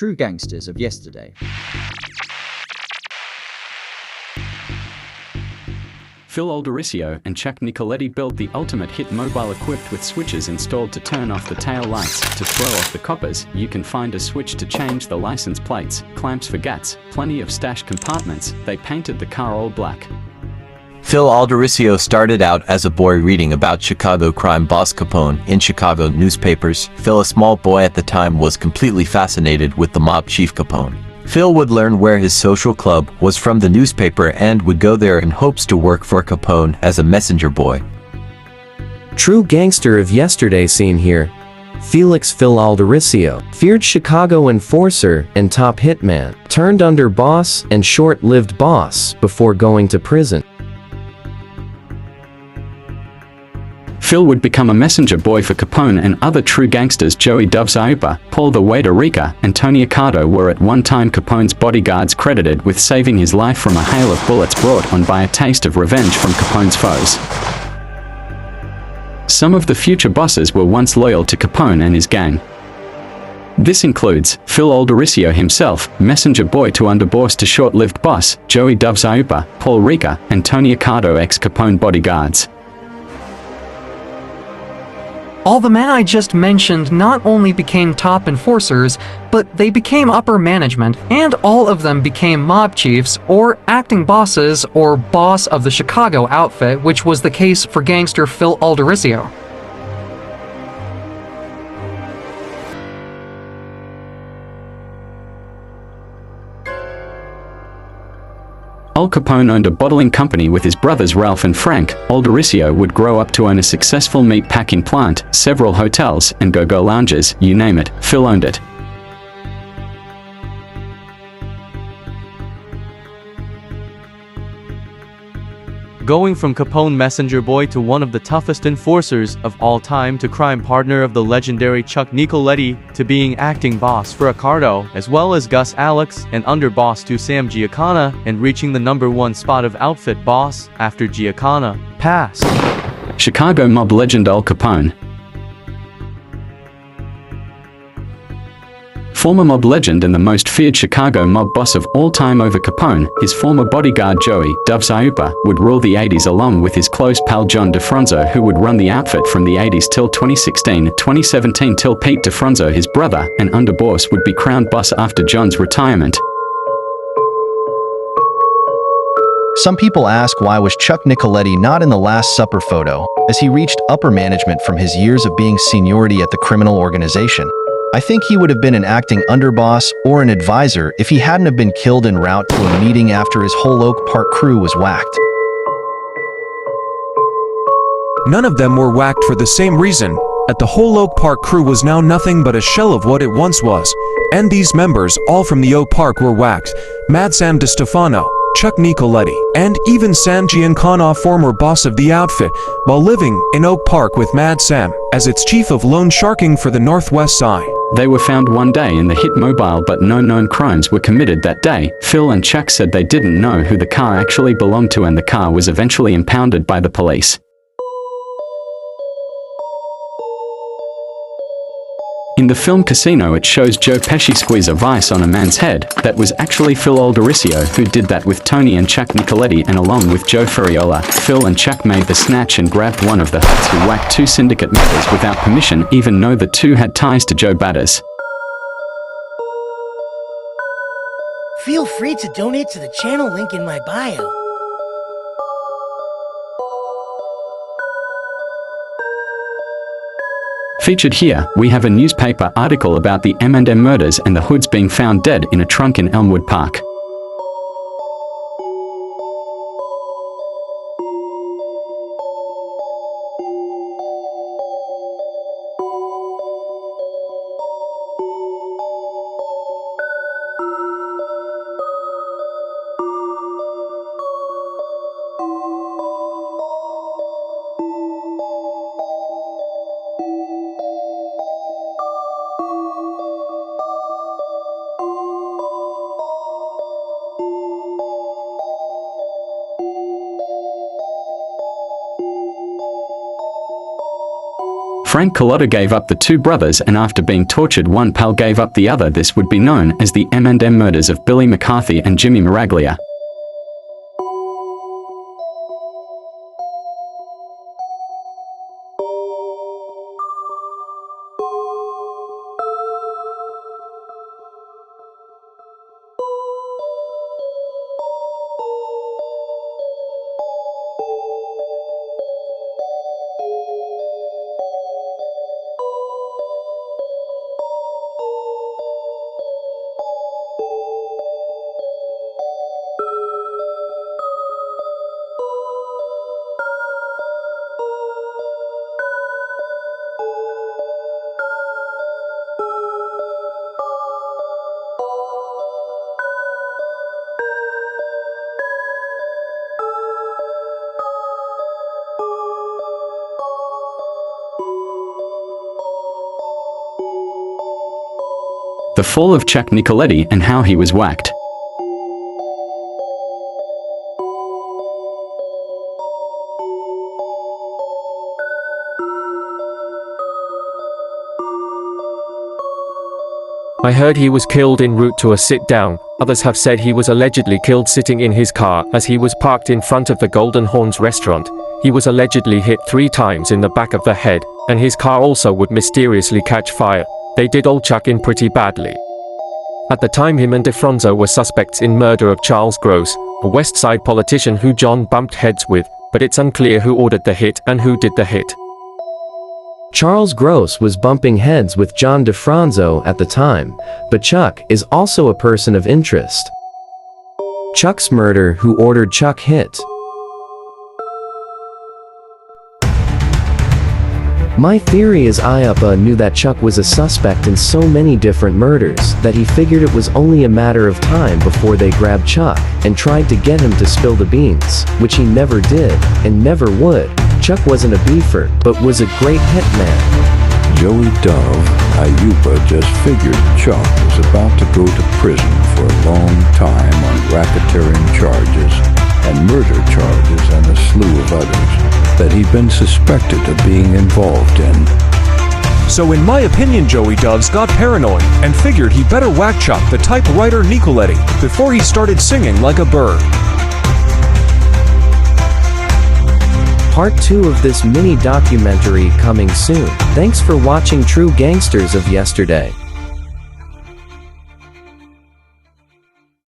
True Gangsters of Yesterday. Phil Alderisio and Chuck Nicoletti built the ultimate hit mobile equipped with switches installed to turn off the tail lights, to throw off the coppers. You can find a switch to change the license plates, clamps for gats, plenty of stash compartments. They painted the car all black. Phil Alderisio started out as a boy reading about Chicago crime boss Capone in Chicago newspapers. Phil, a small boy at the time, was completely fascinated with the mob chief Capone. Phil would learn where his social club was from the newspaper and would go there in hopes to work for Capone as a messenger boy. True gangster of yesterday scene here. Felix Phil Alderisio, feared Chicago enforcer and top hitman, turned underboss and short-lived boss before going to prison. Phil would become a messenger boy for Capone and other true gangsters. Joey Dubs-Iupa, Paul the Waiter Rica, and Tony Accardo were at one time Capone's bodyguards, credited with saving his life from a hail of bullets brought on by a taste of revenge from Capone's foes. Some of the future bosses were once loyal to Capone and his gang. This includes Phil Alderisio himself, messenger boy to underboss to short-lived boss, Joey Dubs-Iupa, Paul Rica, and Tony Accardo, ex-Capone bodyguards. All the men I just mentioned not only became top enforcers, but they became upper management, and all of them became mob chiefs or acting bosses or boss of the Chicago outfit, which was the case for gangster Phil Alderisio. Al Capone owned a bottling company with his brothers Ralph and Frank. Alderisio would grow up to own a successful meat packing plant, several hotels, and go-go lounges, you name it, Phil owned it. Going from Capone messenger boy to one of the toughest enforcers of all time to crime partner of the legendary Chuck Nicoletti to being acting boss for Accardo, as well as Gus Alex and underboss to Sam Giancana, and reaching the #1 spot of outfit boss after Giancana passed. Chicago mob legend Al Capone. Former mob legend and the most feared Chicago mob boss of all time over Capone, his former bodyguard Joey Dubs-Iupa would rule the 80s along with his close pal John DeFronzo, who would run the outfit from the 80s till 2016-2017 till Pete DeFronzo, his brother and underboss, would be crowned boss after John's retirement. Some people ask, why was Chuck Nicoletti not in the Last Supper photo, as he reached upper management from his years of being seniority at the criminal organization? I think he would have been an acting underboss or an advisor if he hadn't have been killed en route to a meeting after his whole Oak Park crew was whacked. None of them were whacked for the same reason. The whole Oak Park crew was now nothing but a shell of what it once was. And these members, all from the Oak Park, were whacked. Mad Sam DeStefano, Chuck Nicoletti, and even Sam Giancana, former boss of the outfit, while living in Oak Park with Mad Sam as its chief of loan sharking for the Northwest Side. They were found one day in the hit mobile, but no known crimes were committed that day. Phil and Chuck said they didn't know who the car actually belonged to, and the car was eventually impounded by the police. In the film Casino, it shows Joe Pesci squeeze a vice on a man's head. That was actually Phil Alderisio who did that with Tony and Chuck Nicoletti, and along with Joe Ferriola, Phil and Chuck made the snatch and grabbed one of the hoods who whacked two syndicate members without permission, even though the two had ties to Joe Batters. Feel free to donate to the channel link in my bio. Featured here, we have a newspaper article about the M&M murders and the hoods being found dead in a trunk in Elmwood Park. Frank Carlotta gave up the two brothers, and after being tortured, one pal gave up the other. This would be known as the M&M murders of Billy McCarthy and Jimmy Miraglia. The fall of Chuck Nicoletti and how he was whacked. I heard he was killed en route to a sit-down. Others have said he was allegedly killed sitting in his car as he was parked in front of the Golden Horns restaurant. He was allegedly hit 3 times in the back of the head, and his car also would mysteriously catch fire. They did all Chuck in pretty badly. At the time, him and DeFronzo were suspects in murder of Charles Gross, a West Side politician who John bumped heads with, but it's unclear who ordered the hit and who did the hit. Charles Gross was bumping heads with John DeFronzo at the time, but Chuck is also a person of interest. Chuck's murder, who ordered Chuck hit. My theory is IUPA knew that Chuck was a suspect in so many different murders that he figured it was only a matter of time before they grabbed Chuck and tried to get him to spill the beans, which he never did and never would. Chuck wasn't a beefer, but was a great hitman. Joey Dove, IUPA just figured Chuck was about to go to prison for a long time on racketeering charges and murder charges and a slew of others that he'd been suspected of being involved in. So in my opinion, Joey Doves got paranoid and figured he better whack Chuck the typewriter Nicoletti before he started singing like a bird. Part 2 of this mini documentary coming soon. Thanks for watching True Gangsters of Yesterday.